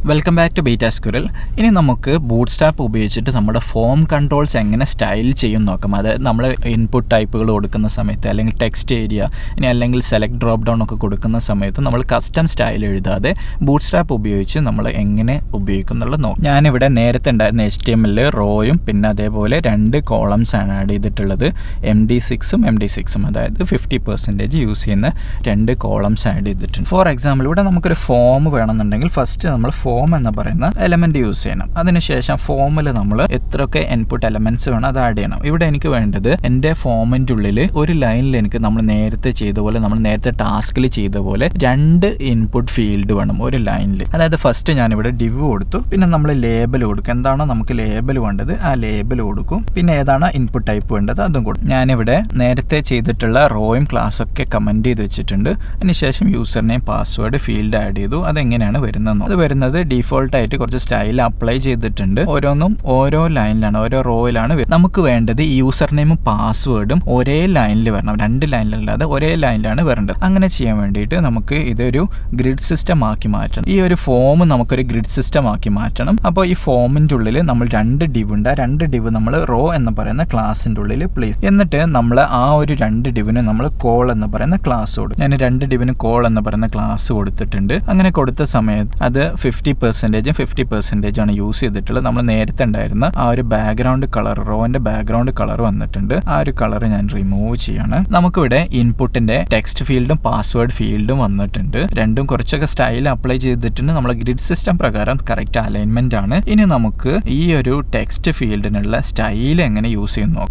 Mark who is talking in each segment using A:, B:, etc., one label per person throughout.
A: Welcome back to Beta Squirrel. ഇനി നമുക്ക് bootstrap ഉപയോഗിച്ചിട്ട് നമ്മുടെ ഫോം കൺട്രോൾസ് എങ്ങനെ സ്റ്റൈൽ ചെയ്യും നോക്കാം. അതായത് നമ്മൾ ഇൻപുട്ട് ടൈപ്പുകൾ കൊടുക്കുന്ന സമയത്ത് അല്ലെങ്കിൽ ടെക്സ്റ്റ് ഏരിയ ഇനി അല്ലെങ്കിൽ സെലക്ട് ഡ്രോപ്പ് ഡൗൺ ഒക്കെ കൊടുക്കുന്ന സമയത്ത് നമ്മൾ കസ്റ്റം സ്റ്റൈൽ എഴുതാതെ ബൂട്ട്സ്ട്രാപ്പ് ഉപയോഗിച്ച് നമ്മൾ എങ്ങനെ ഉപയോഗിക്കും എന്നുള്ളത് നോക്കാം. ഞാനിവിടെ നേരത്തെ ഉണ്ടായിരുന്ന HTML റോയും പിന്നെ അതേപോലെ 2 കോളംസ് ആണ് ആഡ് ചെയ്തിട്ടുള്ളത്. MD6ഉം MD6ഉം അതായത് 50% യൂസ് ചെയ്യുന്ന 2 കോളംസ് ആഡ് ചെയ്തിട്ടുണ്ട്. ഫോർ എക്സാമ്പിൾ ഇവിടെ നമുക്കൊരു ഫോം വേണമെന്നുണ്ടെങ്കിൽ ഫസ്റ്റ് നമ്മൾ ഫോം എന്ന് പറയുന്ന എലമെന്റ് യൂസ് ചെയ്യണം. അതിനുശേഷം ഫോമിൽ നമ്മൾ എത്രയൊക്കെ ഇൻപുട്ട് എലമെന്റ്സ് വേണം അത് ആഡ് ചെയ്യണം. ഇവിടെ എനിക്ക് വേണ്ടത് എൻ്റെ ഫോമിൻ്റെ ഉള്ളിൽ ഒരു ലൈനിൽ എനിക്ക് നമ്മൾ നേരത്തെ ചെയ്ത പോലെ നമ്മൾ നേരത്തെ ടാസ്കിൽ ചെയ്ത പോലെ 2 ഇൻപുട്ട് ഫീൽഡ് വേണം ഒരു ലൈനിൽ. അതായത് ഫസ്റ്റ് ഞാനിവിടെ ഡിവ് കൊടുത്തു, പിന്നെ നമ്മൾ ലേബൽ കൊടുക്കും. എന്താണോ നമുക്ക് ലേബൽ വേണ്ടത് ആ ലേബൽ കൊടുക്കും. പിന്നെ ഏതാണ് ഇൻപുട്ട് ടൈപ്പ് വേണ്ടത് അതും കൊടുക്കും. ഞാനിവിടെ നേരത്തെ ചെയ്തിട്ടുള്ള റോയും ക്ലാസ്സൊക്കെ കമന്റ് ചെയ്ത് വെച്ചിട്ടുണ്ട്. അതിനുശേഷം user name password field add ചെയ്തു. അതെങ്ങനെയാണ് വരുന്നത്? അത് വരുന്നത് ഡീഫോൾട്ട് ആയിട്ട് കുറച്ച് സ്റ്റൈൽ അപ്ലൈ ചെയ്തിട്ടുണ്ട്. ഓരോന്നും ഓരോ ലൈനിലാണ്, ഓരോ റോയിലാണ്. നമുക്ക് വേണ്ടത് ഈ യൂസർ നെയിമും പാസ്വേഡും ഒരേ ലൈനിൽ വരണം, 2 ലൈനിലല്ലാതെ ഒരേ ലൈനിലാണ് വരേണ്ടത്. അങ്ങനെ ചെയ്യാൻ വേണ്ടിയിട്ട് നമുക്ക് ഇതൊരു ഗ്രിഡ് സിസ്റ്റം ആക്കി മാറ്റണം. ഈ ഒരു ഫോം നമുക്കൊരു ഗ്രിഡ് സിസ്റ്റം ആക്കി മാറ്റണം. അപ്പോൾ ഈ ഫോമിൻ്റെ ഉള്ളിൽ നമ്മൾ 2 ഡിവ് ഉണ്ട്. ആ 2 ഡിവ് നമ്മൾ റോ എന്ന് പറയുന്ന ക്ലാസിൻ്റെ ഉള്ളിൽ പ്ലേസ്. എന്നിട്ട് നമ്മൾ ആ ഒരു 2 ഡിവിന് നമ്മൾ കോൾ എന്ന് പറയുന്ന ക്ലാസ് കൊടുക്കും. ഞാൻ 2 ഡിവിന് കോൾ എന്ന് പറയുന്ന ക്ലാസ് കൊടുത്തിട്ടുണ്ട്. അങ്ങനെ കൊടുത്ത സമയത്ത് അത് 50% ആണ് യൂസ് ചെയ്തിട്ടുള്ളത്. നമ്മൾ നേരത്തെ ഉണ്ടായിരുന്ന ആ ഒരു ബാക്ക്ഗ്രൗണ്ട് കളർ, റോന്റെ ബാക്ക്ഗ്രൗണ്ട് കളർ വന്നിട്ടുണ്ട്. ആ ഒരു കളർ ഞാൻ റിമൂവ് ചെയ്യാണ്. നമുക്കിവിടെ ഇൻപുട്ടിന്റെ ടെക്സ്റ്റ് ഫീൽഡും പാസ്വേഡ് ഫീൽഡും വന്നിട്ടുണ്ട്. രണ്ടും കുറച്ചൊക്കെ സ്റ്റൈൽ അപ്ലൈ ചെയ്തിട്ടുണ്ട്. നമ്മളെ ഗ്രിഡ് സിസ്റ്റം പ്രകാരം കറക്റ്റ് അലൈൻമെന്റ് ആണ്. ഇനി നമുക്ക് ഈ ഒരു ടെക്സ്റ്റ് ഫീൽഡിനുള്ള സ്റ്റൈൽ എങ്ങനെ യൂസ് ചെയ്യുന്നു.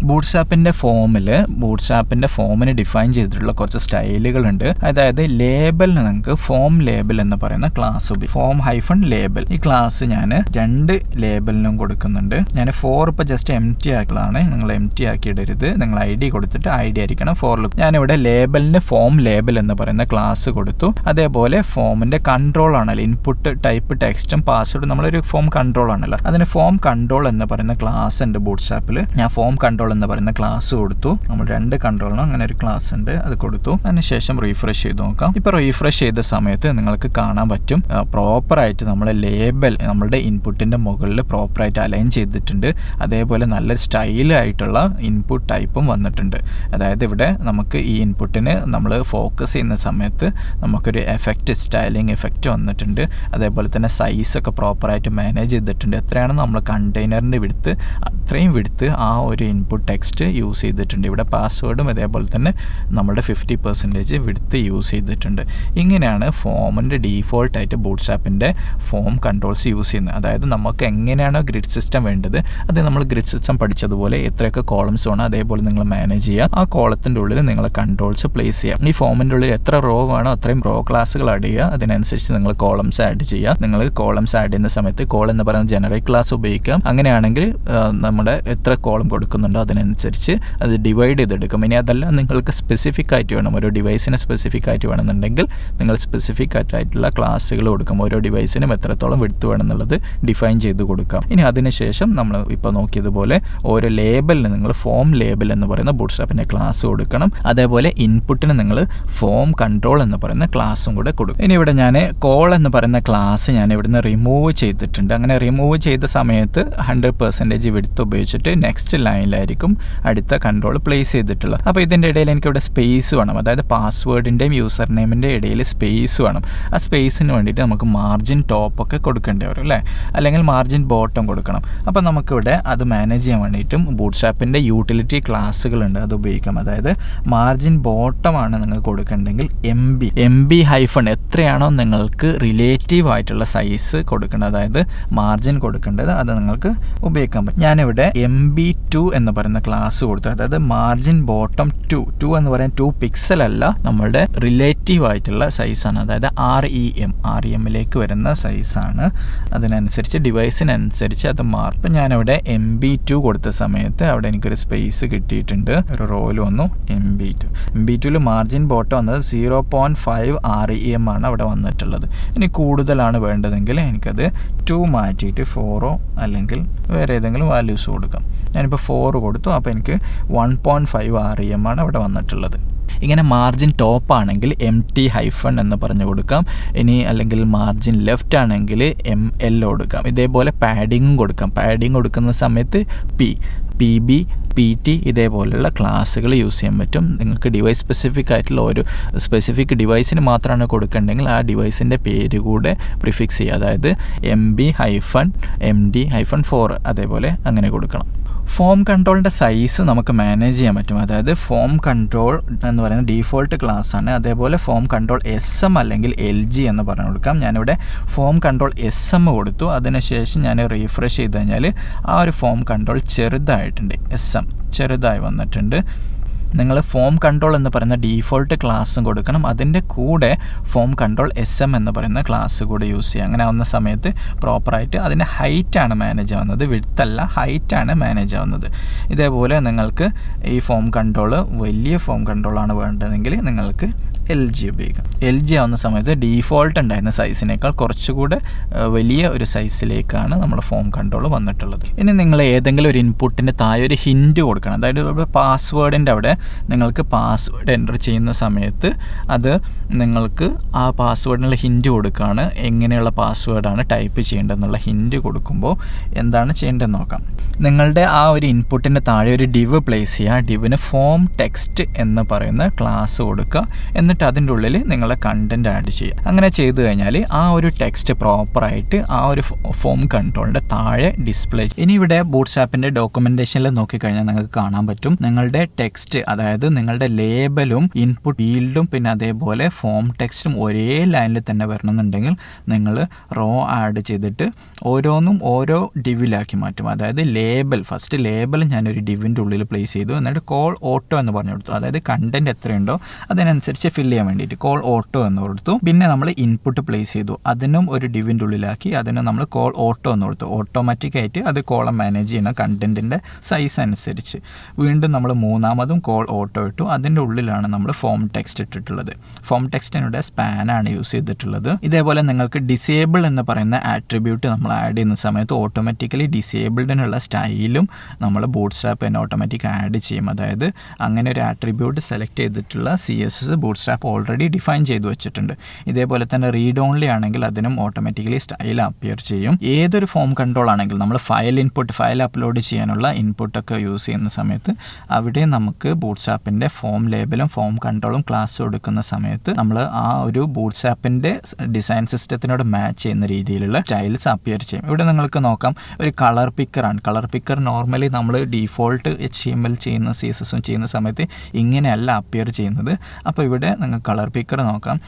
A: ബൂട്ട്സ്ട്രാപ്പിന്റെ ഫോമിന് ഡിഫൈൻ ചെയ്തിട്ടുള്ള കുറച്ച് സ്റ്റൈലുകൾ ഉണ്ട്. അതായത് ലേബലിന് നമുക്ക് ഫോം ലേബൽ എന്ന് പറയുന്ന ക്ലാസ് ഫോം ഹൈഫൺ ലേബൽ ഈ ക്ലാസ് ഞാൻ 2 ലേബലിനും കൊടുക്കുന്നുണ്ട്. ഞാൻ 4 ഇപ്പോൾ ജസ്റ്റ് എംറ്റി ആക്കലാണ്. നിങ്ങൾ എംറ്റി ആക്കി ഇടരുത്. നിങ്ങൾ ID കൊടുത്തിട്ട് ID ആയിരിക്കണം 4. ഞാനിവിടെ ലേബലിന് ഫോം ലേബൽ എന്ന് പറയുന്ന ക്ലാസ് കൊടുത്തു. അതേപോലെ ഫോമിന്റെ കൺട്രോൾ ആണല്ലോ, ഇൻപുട്ട് ടൈപ്പ് ടെക്സ്റ്റും പാസ്വേഡും നമ്മളൊരു ഫോം കൺട്രോൾ ആണല്ലോ, അതിന് ഫോം കൺട്രോൾ എന്ന് പറയുന്ന ക്ലാസ് ഉണ്ട് ബൂട്ട്സ്ട്രാപ്പിൽ. ഞാൻ ഫോം കൺട്രോൾ എന്ന് പറയുന്ന ക്ലാസ് കൊടുത്തു. നമ്മൾ 2 കൺട്രോളിനും അങ്ങനെ ഒരു ക്ലാസ് ഉണ്ട്, അത് കൊടുത്തു. അതിനുശേഷം റീഫ്രഷ് ചെയ്ത് നോക്കാം. ഇപ്പോൾ റീഫ്രഷ് ചെയ്ത സമയത്ത് നിങ്ങൾക്ക് കാണാൻ പറ്റും പ്രോപ്പറായിട്ട് നമ്മൾ ലേബൽ നമ്മളുടെ ഇൻപുട്ടിൻ്റെ മുകളിൽ പ്രോപ്പറായിട്ട് അലൈൻ ചെയ്തിട്ടുണ്ട്. അതേപോലെ നല്ലൊരു സ്റ്റൈലായിട്ടുള്ള ഇൻപുട്ട് ടൈപ്പും വന്നിട്ടുണ്ട്. അതായത് ഇവിടെ നമുക്ക് ഈ ഇൻപുട്ടിന് നമ്മൾ ഫോക്കസ് ചെയ്യുന്ന സമയത്ത് നമുക്കൊരു സ്റ്റൈലിംഗ് എഫക്റ്റ് വന്നിട്ടുണ്ട്. അതേപോലെ തന്നെ സൈസൊക്കെ പ്രോപ്പറായിട്ട് മാനേജ് ചെയ്തിട്ടുണ്ട്. എത്രയാണ് നമ്മൾ കണ്ടെയ്നറിൻ്റെ വിടുത്ത് അത്രയും വിടുത്ത് ആ ഒരു ഇൻപുട്ട് ടെക്സ്റ്റ് യൂസ് ചെയ്തിട്ടുണ്ട്. ഇവിടെ പാസ്വേഡും അതേപോലെ തന്നെ നമ്മുടെ 50% വിടുത്ത് യൂസ് ചെയ്തിട്ടുണ്ട്. ഇങ്ങനെയാണ് ഫോമിൻ്റെ ഡീഫോൾട്ടായിട്ട് ബൂട്ട്സ്ട്രാപ്പിൻ്റെ ഫോം കൺട്രോൾസ് യൂസ് ചെയ്യുന്നത്. അതായത് നമുക്ക് എങ്ങനെയാണോ ഗ്രിഡ് സിസ്റ്റം വേണ്ടത് അത് നമ്മൾ ഗ്രിഡ് സിസ്റ്റം പഠിച്ചതുപോലെ എത്രയൊക്കെ കോളംസ് വേണം അതേപോലെ നിങ്ങൾ മാനേജ് ചെയ്യുക. ആ കോളത്തിൻ്റെ ഉള്ളിൽ നിങ്ങൾ കൺട്രോൾസ് പ്ലേസ് ചെയ്യുക. ഈ ഫോമിൻ്റെ ഉള്ളിൽ എത്ര റോ വേണോ അത്രയും റോ ക്ലാസ്സുകൾ ആഡ് ചെയ്യുക. അതിനനുസരിച്ച് നിങ്ങൾ കോളംസ് ആഡ് ചെയ്യുക. നിങ്ങൾ കോളംസ് ആഡ് ചെയ്യുന്ന സമയത്ത് കോൾ എന്ന് പറയുന്ന ജനറേറ്റ് ക്ലാസ് ഉപയോഗിക്കാം. അങ്ങനെയാണെങ്കിൽ നമ്മുടെ എത്ര കോളം കൊടുക്കുന്നുണ്ടോ അതിനനുസരിച്ച് അത് ഡിവൈഡ് ചെയ്തെടുക്കും. ഇനി അതല്ല നിങ്ങൾക്ക് സ്പെസിഫിക് ആയിട്ട് വേണം, ഒരു ഡിവൈസിന് സ്പെസിഫിക് ആയിട്ട് വേണമെന്നുണ്ടെങ്കിൽ നിങ്ങൾ സ്പെസിഫിക് ആയിട്ടുള്ള ക്ലാസ്സുകൾ കൊടുക്കും. ഓരോ ഡിവൈസിനും എത്രത്തോളം വിടുത്ത് വേണമെന്നുള്ളത് ഡിഫൈൻ ചെയ്ത് കൊടുക്കാം. ഇനി അതിനുശേഷം നമ്മൾ ഇപ്പോൾ നോക്കിയതുപോലെ ഓരോ ലേബലിന് നിങ്ങൾ ഫോം ലേബൽ എന്ന് പറയുന്ന ബൂട്ട്സ്ട്രാപ്പിൻ്റെ ക്ലാസ് കൊടുക്കണം. അതേപോലെ ഇൻപുട്ടിന് നിങ്ങൾ ഫോം കൺട്രോൾ എന്ന് പറയുന്ന ക്ലാസ്സും കൂടെ കൊടുക്കും. ഇനി ഇവിടെ ഞാൻ കോൾ എന്ന് പറയുന്ന ക്ലാസ് ഞാൻ ഇവിടുന്ന് റിമൂവ് ചെയ്തിട്ടുണ്ട്. അങ്ങനെ റിമൂവ് ചെയ്ത സമയത്ത് 100% വിടുത്ത് ഉപയോഗിച്ചിട്ട് നെക്സ്റ്റ് ലൈനിലായിരിക്കും അടുത്ത കൺട്രോൾ പ്ലേസ് ചെയ്തിട്ടുള്ളത്. അപ്പോൾ ഇതിൻ്റെ ഇടയിൽ എനിക്കിവിടെ സ്പേസ് വേണം. അതായത് പാസ്വേഡിൻ്റെയും യൂസർ നെയിമിൻ്റെ ഇടയിൽ സ്പേസ് വേണം. ആ സ്പേസിന് വേണ്ടിയിട്ട് നമുക്ക് മാർജിൻ ടോപ്പ് ഒക്കെ കൊടുക്കേണ്ടി വരും അല്ലേ, അല്ലെങ്കിൽ മാർജിൻ ബോട്ടം കൊടുക്കണം. അപ്പോൾ നമുക്കിവിടെ അത് മാനേജ് ചെയ്യാൻ വേണ്ടിയിട്ടും ബൂട്ട്സ്ട്രാപ്പിൻ്റെ യൂട്ടിലിറ്റി ക്ലാസ്സുകളുണ്ട്, അത് ഉപയോഗിക്കാം. അതായത് മാർജിൻ ബോട്ടമാണ് നിങ്ങൾക്ക് കൊടുക്കേണ്ടെങ്കിൽ MB ഹൈഫൺ എത്രയാണോ നിങ്ങൾക്ക് റിലേറ്റീവ് ആയിട്ടുള്ള സൈസ് കൊടുക്കേണ്ടത്, അതായത് മാർജിൻ കൊടുക്കേണ്ടത്, അത് നിങ്ങൾക്ക് ഉപയോഗിക്കാൻ പറ്റും. ഞാനിവിടെ MB2 എന്ന് പറയുന്ന ക്ലാസ് കൊടുത്തു. അതായത് മാർജിൻ ബോട്ടം 2 എന്ന് പറയുന്നത് 2 പിക്സൽ അല്ല, നമ്മളുടെ റിലേറ്റീവ് ആയിട്ടുള്ള സൈസാണ്. അതായത് REM വരുന്ന സൈസാണ്. അതിനനുസരിച്ച് ഡിവൈസിനനുസരിച്ച് അത് മാറും. ഇപ്പം ഞാനിവിടെ MB2 കൊടുത്ത സമയത്ത് അവിടെ എനിക്കൊരു സ്പേസ് കിട്ടിയിട്ടുണ്ട്, ഒരു റോയിൽ വന്നു MB2ൽ മാർജിൻ ബോട്ടം വന്നത് 0.5 REM ആണ് അവിടെ വന്നിട്ടുള്ളത്. ഇനി കൂടുതലാണ് വേണ്ടതെങ്കിൽ എനിക്കത് 2 മാറ്റിയിട്ട് 4 അല്ലെങ്കിൽ വേറെ ഏതെങ്കിലും വാല്യൂസ് കൊടുക്കാം. ഞാനിപ്പോൾ 4 കൊടുത്തു. അപ്പോൾ എനിക്ക് 1.5 REM ആണ് അവിടെ വന്നിട്ടുള്ളത്. ഇങ്ങനെ മാർജിൻ ടോപ്പ് ആണെങ്കിൽ MT- എന്ന് പറഞ്ഞു കൊടുക്കാം. ഇനി അല്ലെങ്കിൽ മാർജിൻ ലെഫ്റ്റ് ആണെങ്കിൽ ML കൊടുക്കാം. ഇതേപോലെ പാഡിങ്ങും കൊടുക്കാം. പാഡിങ് കൊടുക്കുന്ന സമയത്ത് PB PT ഇതേപോലെയുള്ള ക്ലാസ്സുകൾ യൂസ് ചെയ്യാൻ പറ്റും. നിങ്ങൾക്ക് ഡിവൈസ് സ്പെസിഫിക് ആയിട്ടുള്ള ഒരു സ്പെസിഫിക് ഡിവൈസിന് മാത്രമാണ് കൊടുക്കേണ്ടെങ്കിൽ ആ ഡിവൈസിൻ്റെ പേര് കൂടെ പ്രിഫിക്സ് ചെയ്യുക. അതായത് MB-MD-4 അതേപോലെ അങ്ങനെ കൊടുക്കണം. ഫോം കൺട്രോളിൻ്റെ സൈസ് നമുക്ക് മാനേജ് ചെയ്യാൻ പറ്റും. അതായത് ഫോം കൺട്രോൾ എന്ന് പറയുന്നത് ഡീഫോൾട്ട് ക്ലാസ് ആണ്. അതേപോലെ ഫോം കൺട്രോൾ SM അല്ലെങ്കിൽ LG എന്ന് പറഞ്ഞു കൊടുക്കാം. ഞാനിവിടെ ഫോം കൺട്രോൾ SM കൊടുത്തു. അതിനുശേഷം ഞാൻ റീഫ്രഷ് ചെയ്ത് കഴിഞ്ഞാൽ ആ ഒരു ഫോം കൺട്രോൾ ചെറുതായിട്ടുണ്ട്. SM ചെറുതായി വന്നിട്ടുണ്ട്. നിങ്ങൾ ഫോം കൺട്രോൾ എന്ന് പറയുന്ന ഡീഫോൾട്ട് ക്ലാസ്സും കൊടുക്കണം. അതിൻ്റെ കൂടെ ഫോം കൺട്രോൾ SM എന്ന് പറയുന്ന ക്ലാസ് കൂടെ യൂസ് ചെയ്യുക. അങ്ങനെ ആവുന്ന സമയത്ത് പ്രോപ്പറായിട്ട് അതിൻ്റെ ഹൈറ്റാണ് മാനേജ് ആവുന്നത്, വിഡ്ത്തല്ല, ഹൈറ്റാണ് മാനേജ് ആവുന്നത്. ഇതേപോലെ നിങ്ങൾക്ക് ഈ ഫോം കൺട്രോൾ വലിയ ഫോം കൺട്രോളാണ് വേണ്ടതെങ്കിൽ നിങ്ങൾക്ക് LG ഉപയോഗിക്കാം. LG ആവുന്ന സമയത്ത് ഡീഫോൾട്ട് ഉണ്ടായിരുന്ന സൈസിനേക്കാൾ കുറച്ചുകൂടെ വലിയ ഒരു സൈസിലേക്കാണ് നമ്മുടെ ഫോം കൺട്രോൾ വന്നിട്ടുള്ളത്. ഇനി നിങ്ങൾ ഏതെങ്കിലും ഒരു ഇൻപുട്ടിൻ്റെ താഴെ ഒരു ഹിൻറ്റ് കൊടുക്കണം. അതായത് പാസ്വേഡിൻ്റെ അവിടെ നിങ്ങൾക്ക് പാസ്വേഡ് എൻ്റർ ചെയ്യുന്ന സമയത്ത് അത് നിങ്ങൾക്ക് ആ പാസ്വേഡിനുള്ള ഹിൻറ്റ് കൊടുക്കുകയാണ്. എങ്ങനെയുള്ള പാസ്വേഡാണ് ടൈപ്പ് ചെയ്യേണ്ടതെന്നുള്ള ഹിൻറ്റ് കൊടുക്കുമ്പോൾ എന്താണ് ചെയ്യേണ്ടതെന്ന് നോക്കാം. നിങ്ങളുടെ ആ ഒരു ഇൻപുട്ടിൻ്റെ താഴെ ഒരു ഡിവ് പ്ലേസ് ചെയ്യുക. ഡിവിന് ഫോം ടെക്സ്റ്റ് എന്ന് പറയുന്ന ക്ലാസ് കൊടുക്കുക. എന്നിട്ട് അതിൻ്റെ ഉള്ളിൽ നിങ്ങളെ കണ്ടൻറ്റ് ആഡ് ചെയ്യുക. അങ്ങനെ ചെയ്തു കഴിഞ്ഞാൽ ആ ഒരു ടെക്സ്റ്റ് പ്രോപ്പറായിട്ട് ആ ഒരു ഫോം കൺട്രോളിൻ്റെ താഴെ ഡിസ്പ്ലേ. ഇനി ഇവിടെ ബൂട്ട്സ്ട്രാപ്പിൻ്റെ ഡോക്യുമെൻറ്റേഷനിൽ നോക്കിക്കഴിഞ്ഞാൽ നിങ്ങൾക്ക് കാണാൻ പറ്റും നിങ്ങളുടെ ടെക്സ്റ്റ്, അതായത് നിങ്ങളുടെ ലേബലും ഇൻപുട്ട് ഫീൽഡും പിന്നെ അതേപോലെ ഫോം ടെക്സ്റ്റും ഒരേ ലൈനിൽ തന്നെ വരണമെന്നുണ്ടെങ്കിൽ നിങ്ങൾ റോ ആഡ് ചെയ്തിട്ട് ഓരോന്നും ഓരോ ഡിവിലാക്കി മാറ്റും. അതായത് ഫസ്റ്റ് ലേബൽ ഞാനൊരു ഡിവിൻ്റെ ഉള്ളിൽ പ്ലേസ് ചെയ്തു. എന്നിട്ട് കോൾ ഓട്ടോ എന്ന് പറഞ്ഞു കൊടുത്തു. അതായത് കണ്ടൻറ്റ് എത്രയുണ്ടോ അതിനനുസരിച്ച് ഫില്ല് ചെയ്യാൻ വേണ്ടിയിട്ട് കോൾ ഓട്ടോ എന്ന് കൊടുത്തു. പിന്നെ നമ്മൾ ഇൻപുട്ട് പ്ലേസ് ചെയ്തു. അതിനും ഒരു ഡിവിൻ്റെ ഉള്ളിലാക്കി അതിന് നമ്മൾ കോൾ ഓട്ടോ എന്ന് കൊടുത്തു. ഓട്ടോമാറ്റിക്കായിട്ട് അത് കോളം മാനേജ് ചെയ്യണം കണ്ടൻറ്റിൻ്റെ സൈസ് അനുസരിച്ച്. വീണ്ടും നമ്മൾ മൂന്നാമതും കോൾ ഓട്ടോ ഇട്ടു. അതിൻ്റെ ഉള്ളിലാണ് നമ്മൾ ഫോം ടെക്സ്റ്റ് ഇട്ടിട്ടുള്ളത്. ഫോം ടെക്സ്റ്റിനുടെ സ്പാനാണ് യൂസ് ചെയ്തിട്ടുള്ളത്. ഇതേപോലെ നിങ്ങൾക്ക് ഡിസേബിൾ എന്ന് പറയുന്ന ആട്രിബ്യൂട്ട് നമ്മൾ ആഡ് ചെയ്യുന്ന സമയത്ത് ഓട്ടോമാറ്റിക്കലി ഡിസേബിൾഡിനുള്ള സ്റ്റൈലും നമ്മൾ ബൂട്ട്സ്ട്രാപ്പ് തന്നെ ഓട്ടോമാറ്റിക് ആഡ് ചെയ്യും. അതായത് അങ്ങനെ ഒരു ആട്രിബ്യൂട്ട് സെലക്ട് ചെയ്തിട്ടുള്ള CSS ബൂട്ട്സ്ട്രാപ്പ് ഓൾറെഡി ഡിഫൈൻ ചെയ്ത് വെച്ചിട്ടുണ്ട്. ഇതേപോലെ തന്നെ റീഡ് ഓൺലി ആണെങ്കിൽ അതിനും ഓട്ടോമാറ്റിക്കലി സ്റ്റൈൽ അപ്പിയർ ചെയ്യും. ഏതൊരു ഫോം കൺട്രോൾ ആണെങ്കിൽ നമ്മൾ ഫയൽ അപ്ലോഡ് ചെയ്യാനുള്ള ഇൻപുട്ടൊക്കെ യൂസ് ചെയ്യുന്ന സമയത്ത് അവിടെ നമുക്ക് ബൂട്ട്സ്ട്രാപ്പിൻ്റെ ഫോം ലേബലും ഫോം കൺട്രോളും ക്ലാസ് കൊടുക്കുന്ന സമയത്ത് നമ്മൾ ആ ഒരു ബൂട്ട്സ്ട്രാപ്പിൻ്റെ ഡിസൈൻ സിസ്റ്റത്തിനോട് മാച്ച് ചെയ്യുന്ന രീതിയിലുള്ള സ്റ്റൈൽസ് അപ്പിയർ ചെയ്യും. ഇവിടെ നിങ്ങൾക്ക് നോക്കാം ഒരു കളർ പിക്കറാണ്. കളർ പിക്കർ നോർമലി നമ്മൾ ഡീഫോൾട്ട് HTML ചെയ്യുന്ന CSSഉം ചെയ്യുന്ന സമയത്ത് ഇങ്ങനെയല്ല അപ്പിയർ ചെയ്യുന്നത്. അപ്പോൾ ഇവിടെ നിങ്ങൾക്ക് കളർ പിക്കർ നോക്കാം.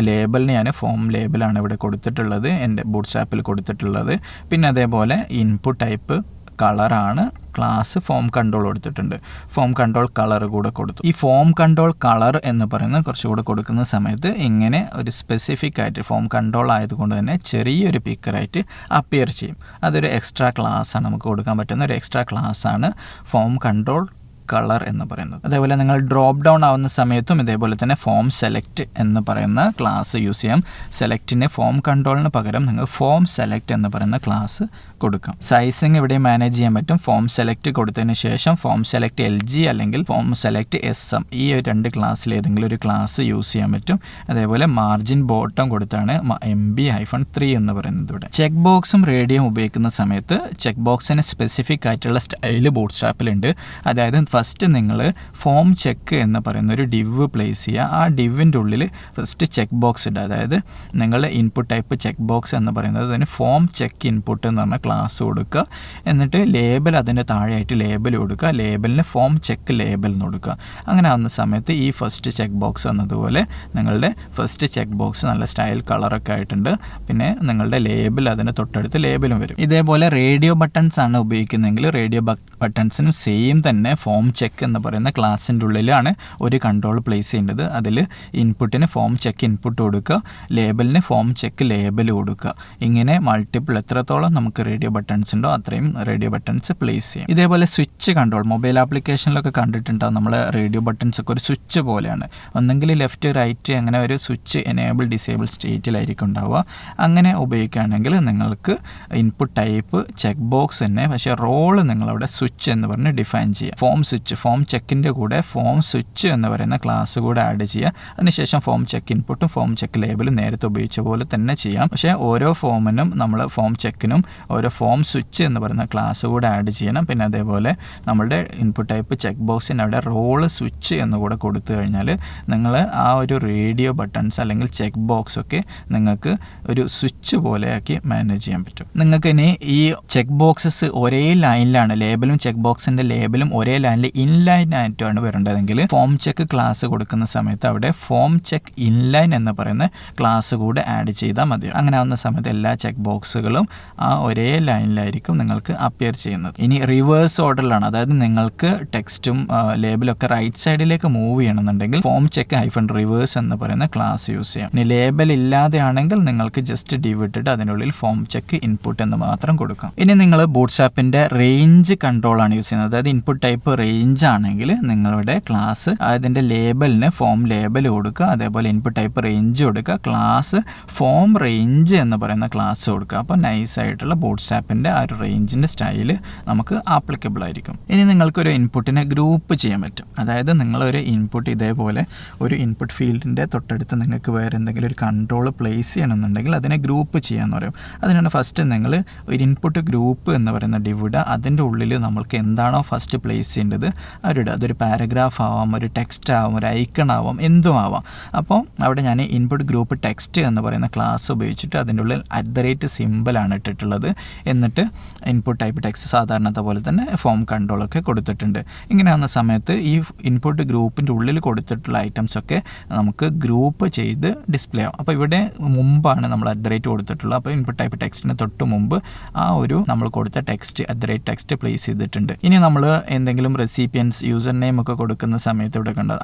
A: ലേബലിന് ഞാൻ ഫോം ലേബലാണ് ഇവിടെ കൊടുത്തിട്ടുള്ളത്, എൻ്റെ ബൂട്ട്സ്ട്രാപ്പിൽ കൊടുത്തിട്ടുള്ളത്. പിന്നെ അതേപോലെ ഇൻപുട്ട് ടൈപ്പ് കളറാണ്, ക്ലാസ് ഫോം കൺട്രോൾ കൊടുത്തിട്ടുണ്ട്. ഫോം കൺട്രോൾ കളർ കൂടെ കൊടുത്തു. ഈ ഫോം കൺട്രോൾ കളർ എന്ന് പറയുന്നത് കുറച്ചുകൂടെ കൊടുക്കുന്ന സമയത്ത് ഇങ്ങനെ ഒരു സ്പെസിഫിക് ആയിട്ട് ഫോം കൺട്രോൾ ആയതുകൊണ്ട് തന്നെ ചെറിയൊരു പിക്കറായിട്ട് അപ്പിയർ ചെയ്യും. അതൊരു എക്സ്ട്രാ ക്ലാസ്സാണ്, നമുക്ക് കൊടുക്കാൻ പറ്റുന്ന ഒരു എക്സ്ട്രാ ക്ലാസ്സാണ് ഫോം കൺട്രോൾ കളർ എന്ന് പറയുന്നത്. അതേപോലെ നിങ്ങൾ ഡ്രോപ്പ് ഡൗൺ ആവുന്ന സമയത്തും ഇതേപോലെ തന്നെ ഫോം സെലക്ട് എന്ന് പറയുന്ന ക്ലാസ് യൂസ് ചെയ്യാം. സെലക്റ്റിന് ഫോം കൺട്രോളിന് പകരം നിങ്ങൾ ഫോം സെലക്ട് എന്ന് പറയുന്ന ക്ലാസ് കൊടുക്കാം. സൈസിങ് ഇവിടെ മാനേജ് ചെയ്യാൻ പറ്റും. ഫോം സെലക്ട് കൊടുത്തതിന് ശേഷം ഫോം സെലക്ട് LG അല്ലെങ്കിൽ ഫോം സെലക്ട് SM ഈ രണ്ട് ക്ലാസ്സിൽ ഏതെങ്കിലും ഒരു ക്ലാസ് യൂസ് ചെയ്യാൻ പറ്റും. അതേപോലെ മാർജിൻ ബോട്ടം കൊടുത്താണ് MB-3 എന്ന് പറയുന്നത്. ഇവിടെ ചെക്ക് ബോക്സും റേഡിയം ഉപയോഗിക്കുന്ന സമയത്ത് ചെക്ക് ബോക്സിന് സ്പെസിഫിക് ആയിട്ടുള്ള സ്റ്റൈല് ബൂട്ട്സ്ട്രാപ്പിലുണ്ട്. അതായത് ഫസ്റ്റ് നിങ്ങൾ ഫോം ചെക്ക് എന്ന് പറയുന്ന ഒരു ഡിവ് പ്ലേസ് ചെയ്യുക. ആ ഡിവിൻ്റെ ഉള്ളിൽ ഫസ്റ്റ് ചെക്ക് ബോക്സ് ഇടുക. അതായത് നിങ്ങളുടെ ഇൻപുട്ട് ടൈപ്പ് ചെക്ക് ബോക്സ് എന്ന് പറയുന്നത് അതിന് ഫോം ചെക്ക് ഇൻപുട്ട് എന്ന് പറഞ്ഞ ക്ലാസ് കൊടുക്കുക. എന്നിട്ട് ലേബൽ അതിൻ്റെ താഴെയായിട്ട് ലേബൽ കൊടുക്കുക. ലേബലിന് ഫോം ചെക്ക് ലേബൽ എന്ന് കൊടുക്കുക. അങ്ങനെ ആവുന്ന സമയത്ത് ഈ ഫസ്റ്റ് ചെക്ക് ബോക്സ് എന്നതുപോലെ നിങ്ങളുടെ ഫസ്റ്റ് ചെക്ക് ബോക്സ് നല്ല സ്റ്റൈൽ കളറൊക്കെ ആയിട്ടുണ്ട്. പിന്നെ നിങ്ങളുടെ ലേബൽ അതിന് തൊട്ടടുത്ത് ലേബലും വരും. ഇതേപോലെ റേഡിയോ ബട്ടൺസ് ആണ് ഉപയോഗിക്കുന്നതെങ്കിൽ റേഡിയോ ബട്ടൺസിനും സെയിം തന്നെ ഫോം ചെക്ക് എന്ന് പറയുന്ന ക്ലാസ്സിൻ്റെ ഉള്ളിലാണ് ഒരു കൺട്രോൾ പ്ലേസ് ചെയ്യേണ്ടത്. അതിൽ ഇൻപുട്ടിന് ഫോം ചെക്ക് ഇൻപുട്ട് കൊടുക്കുക, ലേബലിന് ഫോം ചെക്ക് ലേബൽ കൊടുക്കുക. ഇങ്ങനെ മൾട്ടിപ്പിൾ എത്രത്തോളം നമുക്ക് റേഡിയോ ബട്ടൺസ് ഉണ്ടോ അത്രയും റേഡിയോ ബട്ടൺസ് പ്ലേസ് ചെയ്യും. ഇതേപോലെ സ്വിച്ച് കൺട്രോൾ മൊബൈൽ ആപ്ലിക്കേഷനിലൊക്കെ കണ്ടിട്ടുണ്ടാവും. നമ്മൾ റേഡിയോ ബട്ടൺസ് ഒക്കെ ഒരു സ്വിച്ച് പോലെയാണ്. ഒന്നെങ്കിൽ ലെഫ്റ്റ് റൈറ്റ് അങ്ങനെ ഒരു സ്വിച്ച് എനേബിൾ ഡിസേബിൾ സ്റ്റേറ്റിലായിരിക്കും ഉണ്ടാവുക. അങ്ങനെ ഉപയോഗിക്കുകയാണെങ്കിൽ നിങ്ങൾക്ക് ഇൻപുട്ട് ടൈപ്പ് ചെക്ക് ബോക്സ് തന്നെ, പക്ഷേ റോള് നിങ്ങളവിടെ സ്വിച്ച് എന്ന് പറഞ്ഞ് ഡിഫൈൻ ചെയ്യുക. ഫോം സ്വിച്ച്, ഫോം ചെക്കിൻ്റെ കൂടെ ഫോം സ്വിച്ച് എന്ന് പറയുന്ന ക്ലാസ് കൂടെ ആഡ് ചെയ്യുക. അതിനുശേഷം ഫോം ചെക്ക് ഇൻപുട്ടും ഫോം ചെക്ക് ലേബലും നേരത്തെ ഉപയോഗിച്ച പോലെ തന്നെ ചെയ്യാം. പക്ഷേ ഓരോ ഫോമിനും നമ്മൾ ഫോം ചെക്കിനും ഓരോ ഫോം സ്വിച്ച് എന്ന് പറയുന്ന ക്ലാസ് കൂടെ ആഡ് ചെയ്യണം. പിന്നെ അതേപോലെ നമ്മുടെ ഇൻപുട്ട് ടൈപ്പ് ചെക്ക് ബോക്സിന് അവിടെ റോള് സ്വിച്ച് എന്ന് കൂടെ കൊടുത്തു കഴിഞ്ഞാൽ നിങ്ങൾ ആ ഒരു റേഡിയോ ബട്ടൺസ് അല്ലെങ്കിൽ ചെക്ക് ബോക്സ് ഒക്കെ നിങ്ങൾക്ക് ഒരു സ്വിച്ച് പോലെയാക്കി മാനേജ് ചെയ്യാൻ പറ്റും. നിങ്ങൾക്ക് ഇനി ഈ ചെക്ക് ബോക്സസ് ഒരേ ലൈനിലാണ്, ലേബലും ചെക്ക് ബോക്സിൻ്റെ ലേബലും ഒരേ ലൈനിൽ ഇൻലൈൻ ആയിട്ടാണ് വരേണ്ടതെങ്കിൽ ഫോം ചെക്ക് ക്ലാസ് കൊടുക്കുന്ന സമയത്ത് അവിടെ ഫോം ചെക്ക് ഇൻലൈൻ എന്ന് പറയുന്ന ക്ലാസ് കൂടെ ആഡ് ചെയ്താൽ മതി. അങ്ങനെ ആവുന്ന സമയത്ത് എല്ലാ ചെക്ക് ബോക്സുകളും ആ ഒരേ ലൈനിലായിരിക്കും നിങ്ങൾക്ക് അപ്പിയർ ചെയ്യുന്നത്. ഇനി റിവേഴ്സ് ഓർഡറിലാണ്, അതായത് നിങ്ങൾക്ക് ടെക്സ്റ്റും ലേബലൊക്കെ റൈറ്റ് സൈഡിലേക്ക് മൂവ് ചെയ്യണമെന്നുണ്ടെങ്കിൽ ഫോം ചെക്ക് -റിവേഴ്സ് എന്ന് പറയുന്ന ക്ലാസ് യൂസ് ചെയ്യാം. ഇനി ലേബൽ ഇല്ലാതെയാണെങ്കിൽ നിങ്ങൾക്ക് ജസ്റ്റ് ഡിവ് ഇട്ടിട്ട് അതിനുള്ളിൽ ഫോം ചെക്ക് ഇൻപുട്ട് എന്ന് മാത്രം കൊടുക്കാം. ഇനി നിങ്ങൾ ബൂട്ട്സ്ട്രാപ്പിന്റെ റേഞ്ച് കൺട്രോൾ ആണ് യൂസ് ചെയ്യുന്നത്. അതായത് ഇൻപുട്ട് ടൈപ്പ് റേഞ്ച് ആണെങ്കിൽ നിങ്ങളുടെ ക്ലാസ് അതിന്റെ ലേബലിന് ഫോം ലേബൽ കൊടുക്കുക, അതേപോലെ ഇൻപുട്ട് ടൈപ്പ് റേഞ്ച് കൊടുക്കുക, ക്ലാസ് ഫോം റേഞ്ച് എന്ന് പറയുന്ന ക്ലാസ് കൊടുക്കുക. അപ്പോൾ നൈസായിട്ടുള്ള ബൂട്ട്സ്ട്രാപ്പിന്റെ ആ ഒരു റേഞ്ചിന്റെ സ്റ്റൈല് നമുക്ക് ആപ്ലിക്കബിൾ ആയിരിക്കും. ഇനി നിങ്ങൾക്കൊരു ഇൻപുട്ടിനെ ഗ്രൂപ്പ് ചെയ്യാൻ പറ്റും. അതായത് നിങ്ങളൊരു ഇൻപുട്ട് ഇതേപോലെ ഒരു ഇൻപുട്ട് ഫീൽഡിന്റെ തൊട്ടടുത്ത് നിങ്ങൾക്ക് വേറെ എന്തെങ്കിലും ഒരു കൺട്രോൾ പ്ലേസ് ചെയ്യണമെന്നുണ്ടെങ്കിൽ അതിനെ ഗ്രൂപ്പ് ചെയ്യാന്ന് പറയും. അതിനാണ് ഫസ്റ്റ് നിങ്ങൾ ഒരു ഇൻപുട്ട് ഗ്രൂപ്പ് എന്ന് പറയുന്ന ഡിവിഡ, അതിൻ്റെ ഉള്ളിൽ നമ്മൾക്ക് എന്താണോ ഫസ്റ്റ് പ്ലേസ് ചെയ്യേണ്ടത് അവരുടെ അതൊരു പാരഗ്രാഫ് ആവാം, ഒരു ടെക്സ്റ്റ് ആവാം, ഒരു ഐക്കൺ ആവാം, എന്തും ആവാം. അപ്പോൾ അവിടെ ഞാൻ ഇൻപുട്ട് ഗ്രൂപ്പ് ടെക്സ്റ്റ് എന്ന് പറയുന്ന ക്ലാസ് ഉപയോഗിച്ചിട്ട് അതിൻ്റെ ഉള്ളിൽ @ ഇട്ടിട്ടുള്ളത്. എന്നിട്ട് ഇൻപുട്ട് ടൈപ്പ് ടെക്സ്റ്റ് സാധാരണത്തെ പോലെ തന്നെ ഫോം കൺട്രോളൊക്കെ കൊടുത്തിട്ടുണ്ട്. ഇങ്ങനെ ആവുന്ന സമയത്ത് ഈ ഇൻപുട്ട് ഗ്രൂപ്പിൻ്റെ ഉള്ളിൽ കൊടുത്തിട്ടുള്ള ഐറ്റംസ് ഒക്കെ നമുക്ക് ഗ്രൂപ്പ് ചെയ്ത് ഡിസ്പ്ലേ ആവും. അപ്പോൾ ഇവിടെ മുമ്പാണ് നമ്മൾ @ കൊടുത്തിട്ടുള്ളത്. അപ്പോൾ ഇൻപുട്ട് ടൈപ്പ് ടെക്സ്റ്റിന് തൊട്ട് മുമ്പ് ആ ഒരു നമ്മൾ കൊടുത്ത ടെക്സ്റ്റ് ടെക്സ്റ്റ് പ്ലേസ് ചെയ്തിട്ടുണ്ട്. ഇനി നമ്മൾ എന്തെങ്കിലും റെസിപ്പിയൻസ് യൂസർ നെയിം ഒക്കെ കൊടുക്കുന്ന സമയത്ത് ഇവിടെ കണ്ടത്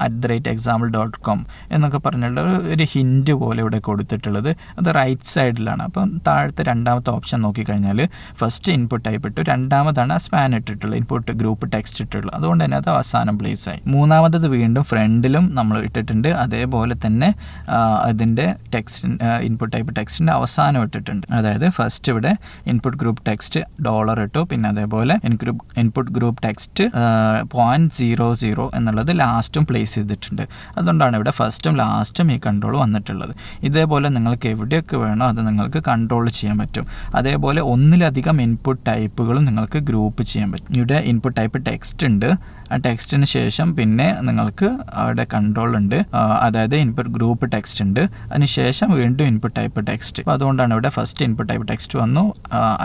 A: @example.com എന്നൊക്കെ പറഞ്ഞിട്ടുള്ള ഒരു ഹിൻറ്റ് പോലെ ഇവിടെ കൊടുത്തിട്ടുള്ളത്. അത് റൈറ്റ് സൈഡിലാണ്. അപ്പം താഴത്തെ രണ്ടാമത്തെ ഓപ്ഷൻ നോക്കിക്കഴിഞ്ഞാൽ ഫസ്റ്റ് ഇൻപുട്ട് ടൈപ്പ് ഇട്ടു, രണ്ടാമതാണ് സ്പാൻ ഇട്ടിട്ടുള്ളത്, ഇൻപുട്ട് ഗ്രൂപ്പ് ടെക്സ്റ്റ് ഇട്ടിട്ടുള്ളത്. അതുകൊണ്ട് തന്നെ അത് അവസാനം പ്ലേസ് ആയി. മൂന്നാമത്തത് വീണ്ടും ഫ്രണ്ടിലും നമ്മൾ ഇട്ടിട്ടുണ്ട്. അതേപോലെ തന്നെ അതിൻ്റെ ടെക്സ്റ്റ് ഇൻപുട്ട് ടൈപ്പ് ടെക്സ്റ്റിൻ്റെ അവസാനം ഇട്ടിട്ടുണ്ട്. അതായത് ഫസ്റ്റ് ഇവിടെ ഇൻപുട്ട് ഗ്രൂപ്പ് ടെക്സ്റ്റ് $, ഇട്ടു, പിന്നെ അതേപോലെ ഇൻപുട്ട് ഗ്രൂപ്പ് ടെക്സ്റ്റ് 0.00 എന്നുള്ളത് ലാസ്റ്റും പ്ലേസ് ചെയ്തിട്ടുണ്ട്. അതുകൊണ്ടാണ് ഇവിടെ ഫസ്റ്റും ലാസ്റ്റും ഈ കൺട്രോൾ വന്നിട്ടുള്ളത്. ഇതേപോലെ നിങ്ങൾക്ക് എവിടെയൊക്കെ വേണോ അത് നിങ്ങൾക്ക് കൺട്രോൾ ചെയ്യാൻ പറ്റും. അതേപോലെ ഒന്നിലധികം ഇൻപുട്ട് ടൈപ്പുകളും നിങ്ങൾക്ക് ഗ്രൂപ്പ് ചെയ്യാൻ പറ്റും. ഇവിടെ ഇൻപുട്ട് ടൈപ്പ് ടെക്സ്റ്റ് ഉണ്ട്, ആ ടെക്സ്റ്റിന് ശേഷം പിന്നെ നിങ്ങൾക്ക് അവിടെ കൺട്രോൾ ഉണ്ട്, അതായത് ഇൻപുട്ട് ഗ്രൂപ്പ് ടെക്സ്റ്റ് ഉണ്ട്, അതിനുശേഷം വീണ്ടും ഇൻപുട്ട് ടൈപ്പ് ടെക്സ്റ്റ്. അപ്പോൾ അതുകൊണ്ടാണ് ഇവിടെ ഫസ്റ്റ് ഇൻപുട്ട് ടൈപ്പ് ടെക്സ്റ്റ് വന്നു,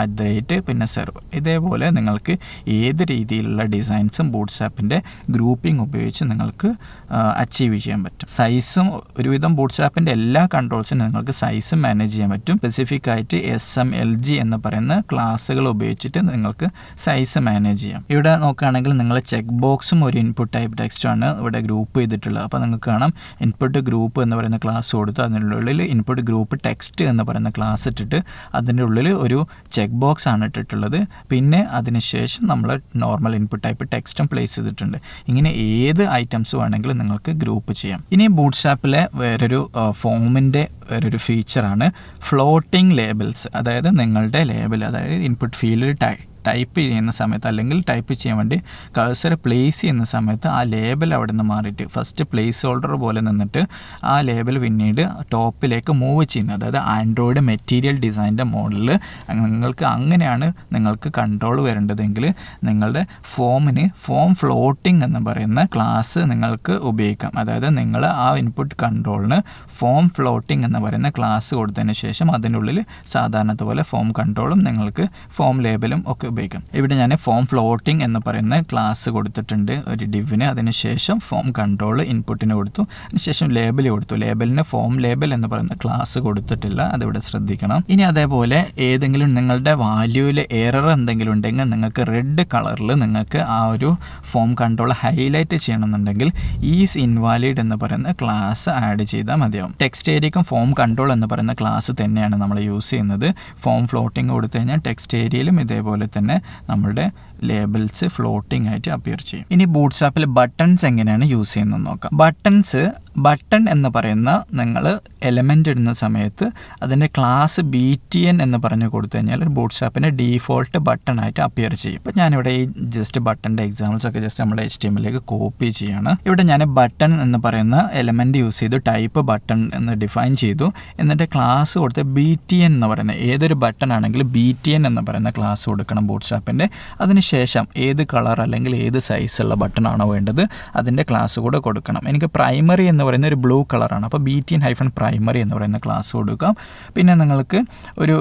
A: @ പിന്നെ സെർവ്. ഇതേപോലെ നിങ്ങൾക്ക് ഏത് രീതിയിലുള്ള ഡിസൈൻസും ബൂട്ട്സ്ട്രാപ്പിൻ്റെ ഗ്രൂപ്പിംഗ് ഉപയോഗിച്ച് നിങ്ങൾക്ക് അച്ചീവ് ചെയ്യാൻ പറ്റും. സൈസും ഒരുവിധം ബൂട്ട്സ്ട്രാപ്പിൻ്റെ എല്ലാ കൺട്രോൾസിനും നിങ്ങൾക്ക് സൈസും മാനേജ് ചെയ്യാൻ പറ്റും. സ്പെസിഫിക് ആയിട്ട് SMLG എന്ന് പറയുന്ന ക്ലാസ്സുകൾ ഉപയോഗിച്ചിട്ട് നിങ്ങൾക്ക് സൈസ് മാനേജ് ചെയ്യാം. ഇവിടെ നോക്കുകയാണെങ്കിൽ നിങ്ങൾ ചെക്ക് ബോക്സും ഒരു ഇൻപുട്ട് ടൈപ്പ് ടെക്സ്റ്റാണ് ഇവിടെ ഗ്രൂപ്പ് ചെയ്തിട്ടുള്ളത്. അപ്പോൾ നിങ്ങൾക്ക് കാണാം ഇൻപുട്ട് ഗ്രൂപ്പ് എന്ന് പറയുന്ന ക്ലാസ് കൊടുത്ത് അതിൻ്റെ ഉള്ളിൽ ഇൻപുട്ട് ഗ്രൂപ്പ് ടെക്സ്റ്റ് എന്ന് പറയുന്ന ക്ലാസ് ഇട്ടിട്ട് അതിൻ്റെ ഉള്ളിൽ ഒരു ചെക്ക് ബോക്സ് ആണ് ഇട്ടിട്ടുള്ളത്. പിന്നെ അതിനുശേഷം നമ്മൾ നോർമൽ ഇൻപുട്ട് ടൈപ്പ് ടെക്സ്റ്റും പ്ലേസ് ചെയ്തിട്ടുണ്ട്. ഇങ്ങനെ ഏത് ഐറ്റംസ് വേണമെങ്കിലും നിങ്ങൾക്ക് ഗ്രൂപ്പ് ചെയ്യാം. ഇനി ബൂട്ട്സ്ട്രാപ്പിലെ വേറൊരു ഫോമിൻ്റെ വേറൊരു ഫീച്ചറാണ് ഫ്ലോട്ടിംഗ് ലേബിൾസ്. അതായത് നിങ്ങളുടെ ലേബൽ, അതായത് ഇൻപുട്ട് ഫീൽഡിൽ ടൈപ്പ് ചെയ്യുന്ന സമയത്ത് അല്ലെങ്കിൽ ടൈപ്പ് ചെയ്യാൻ വേണ്ടി കഴ്സർ പ്ലേസ് ചെയ്യുന്ന സമയത്ത് ആ ലേബൽ അവിടെ നിന്ന് മാറിയിട്ട് ഫസ്റ്റ് പ്ലേസ് ഹോൾഡർ പോലെ നിന്നിട്ട് ആ ലേബൽ പിന്നീട് ടോപ്പിലേക്ക് മൂവ് ചെയ്യുന്നത്. അതായത് ആൻഡ്രോയിഡ് മെറ്റീരിയൽ ഡിസൈൻ്റെ മോഡലിൽ അങ്ങനെയാണ് നിങ്ങൾക്ക് കൺട്രോൾ വരേണ്ടതെങ്കിൽ നിങ്ങളുടെ ഫോമിന് ഫോം ഫ്ലോട്ടിംഗ് എന്ന് പറയുന്ന ക്ലാസ് നിങ്ങൾക്ക് ഉപയോഗിക്കാം. അതായത് നിങ്ങൾ ആ ഇൻപുട്ട് കൺട്രോളിന് ഫോം ഫ്ലോട്ടിംഗ് എന്ന് പറയുന്ന ക്ലാസ് കൊടുത്തതിന് ശേഷം അതിനുള്ളിൽ സാധാരണത്തെ പോലെ ഫോം കൺട്രോളും നിങ്ങൾക്ക് ഫോം ലേബലും ഒക്കെ ഉപയോഗിക്കാം. ഇവിടെ ഞാൻ ഫോം ഫ്ലോട്ടിംഗ് എന്ന് പറയുന്ന ക്ലാസ് കൊടുത്തിട്ടുണ്ട് ഒരു ഡിവിന്. അതിനുശേഷം ഫോം കൺട്രോൾ ഇൻപുട്ടിന് കൊടുത്തു. അതിനുശേഷം ലേബൽ കൊടുത്തു. ലേബലിന് ഫോം ലേബൽ എന്ന് പറയുന്ന ക്ലാസ് കൊടുത്തിട്ടില്ല, അതിവിടെ ശ്രദ്ധിക്കണം. ഇനി അതേപോലെ ഏതെങ്കിലും നിങ്ങളുടെ വാല്യൂവിൽ എറർ എന്തെങ്കിലും ഉണ്ടെങ്കിൽ നിങ്ങൾക്ക് റെഡ് കളറിൽ നിങ്ങൾക്ക് ആ ഒരു ഫോം കൺട്രോൾ ഹൈലൈറ്റ് ചെയ്യണമെന്നുണ്ടെങ്കിൽ ഈസ് ഇൻവാലിഡ് എന്ന് പറയുന്ന ക്ലാസ് ആഡ് ചെയ്താൽ മതിയാവും. ടെക്സ്റ്റ് ഏരിയക്കും ഫോം കൺട്രോൾ എന്ന് പറയുന്ന ക്ലാസ് തന്നെയാണ് നമ്മൾ യൂസ് ചെയ്യുന്നത്. ഫോം ഫ്ലോട്ടിംഗ് കൊടുത്തു കഴിഞ്ഞാൽ ടെക്സ്റ്റ് ഏരിയയിലും ഇതേപോലെ തന്നെ നമ്മുടെ ലേബിൾസ് ഫ്ലോട്ടിംഗ് ആയിട്ട് അപ്പിയർ ചെയ്യും. ഇനി ബൂട്ട്സ്ട്രാപ്പിൽ ബട്ടൺസ് എങ്ങനെയാണ് യൂസ് ചെയ്യുന്നത് നോക്കാം. ബട്ടൺ എന്ന് പറയുന്ന നിങ്ങൾ എലമെൻ്റ് ഇടുന്ന സമയത്ത് അതിൻ്റെ ക്ലാസ് BTN എന്ന് പറഞ്ഞ് കൊടുത്തു കഴിഞ്ഞാൽ ബൂട്ട്സ്ട്രാപ്പിൻ്റെ ഡീഫോൾട്ട് ബട്ടൺ ആയിട്ട് അപ്പിയർ ചെയ്യും. ഇപ്പോൾ ഞാനിവിടെ ഈ ജസ്റ്റ് ബട്ടൻ്റെ എക്സാമ്പിൾസ് ഒക്കെ ജസ്റ്റ് നമ്മുടെ HTML കോപ്പി ചെയ്യാണ്. ഇവിടെ ഞാൻ ബട്ടൺ എന്ന് പറയുന്ന എലമെൻ്റ് യൂസ് ചെയ്തു, ടൈപ്പ് ബട്ടൺ എന്ന് ഡിഫൈൻ ചെയ്തു. എന്നിട്ട് ക്ലാസ് കൊടുത്ത് BTN എന്ന് പറയുന്ന ഏതൊരു ബട്ടൺ ആണെങ്കിലും BTN എന്ന് പറയുന്ന ക്ലാസ് കൊടുക്കണം ബൂട്ട്സ്ട്രാപ്പിൻ്റെ. അതിനുശേഷം ഏത് കളർ അല്ലെങ്കിൽ ഏത് സൈസുള്ള ബട്ടൺ ആണോ വേണ്ടത് അതിൻ്റെ ക്ലാസ് കൂടെ കൊടുക്കണം. എനിക്ക് പ്രൈമറി എന്ന് പറയുന്ന ഒരു ബ്ലൂ കളറാണ്, അപ്പോൾ BTN-primary എന്ന് പറയുന്ന ക്ലാസ് കൊടുക്കാം. പിന്നെ നിങ്ങൾക്ക് ഒരു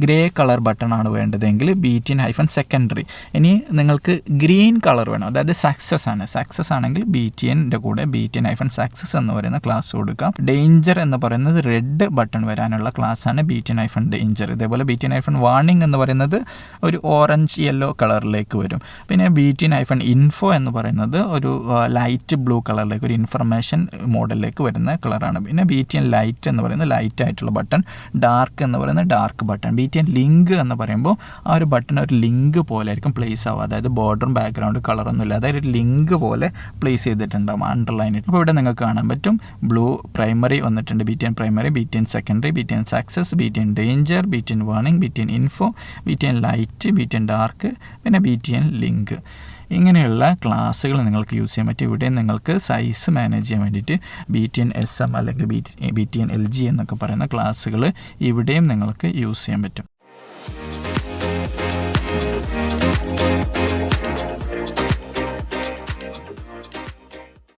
A: ഗ്രേ കളർ ബട്ടൺ ആണ് വേണ്ടതെങ്കിൽ BTN-secondary. ഇനി നിങ്ങൾക്ക് ഗ്രീൻ കളർ വേണം, അതായത് സക്സസ് ആണെങ്കിൽ BTNൻ്റെ കൂടെ BTN-success എന്ന് പറയുന്ന ക്ലാസ് കൊടുക്കാം. ഡേഞ്ചർ എന്ന് പറയുന്നത് റെഡ് ബട്ടൺ വരാനുള്ള ക്ലാസ്സാണ് BTN-danger. ഇതേപോലെ BTN-warning എന്ന് പറയുന്നത് ഒരു ഓറഞ്ച് യെല്ലോ കളറിലേക്ക് വരും. പിന്നെ BTN-info എന്ന് പറയുന്നത് ഒരു ലൈറ്റ് ബ്ലൂ കളറിലേക്ക്, ഒരു ഇൻഫർമേഷൻ മോഡലിലേക്ക് വരുന്ന കളറാണ്. പിന്നെ BTN ലൈറ്റ് എന്ന് പറയുന്നത് ലൈറ്റ് ആയിട്ടുള്ള ബട്ടൺ, ഡാർക്ക് എന്ന് പറയുന്നത് ഡാർക്ക് ബട്ടൺ. BTN ലിങ്ക് എന്ന് പറയുമ്പോൾ ആ ഒരു ബട്ടൺ ഒരു ലിങ്ക് പോലെ ആയിരിക്കും പ്ലേസ് ആവുക, അതായത് ബോർഡറും ബാക്ക്ഗ്രൗണ്ട് കളറൊന്നും ഇല്ല, അതായത് ഒരു ലിങ്ക് പോലെ പ്ലേസ് ചെയ്തിട്ടുണ്ടാവും അണ്ടർലൈൻ. അപ്പോൾ ഇവിടെ നിങ്ങൾക്ക് കാണാൻ പറ്റും ബ്ലൂ പ്രൈമറി വന്നിട്ടുണ്ട്, BTN-primary, BTN-secondary, BTN-success, BTN-danger, BTN-warning, BTN-info, BTN light, BTN-dark, പിന്നെ BTN ലിങ്ക്. ഇങ്ങനെയുള്ള ക്ലാസ്സുകൾ നിങ്ങൾക്ക് യൂസ് ചെയ്യാൻ പറ്റും. ഇവിടെ നിങ്ങൾക്ക് സൈസ് മാനേജ് ചെയ്യാൻ വേണ്ടിയിട്ട് BTN-SM അല്ലെങ്കിൽ BTN-LG എന്നൊക്കെ പറയുന്ന ക്ലാസ്സുകൾ ഇവിടെയും നിങ്ങൾക്ക് യൂസ് ചെയ്യാൻ പറ്റും.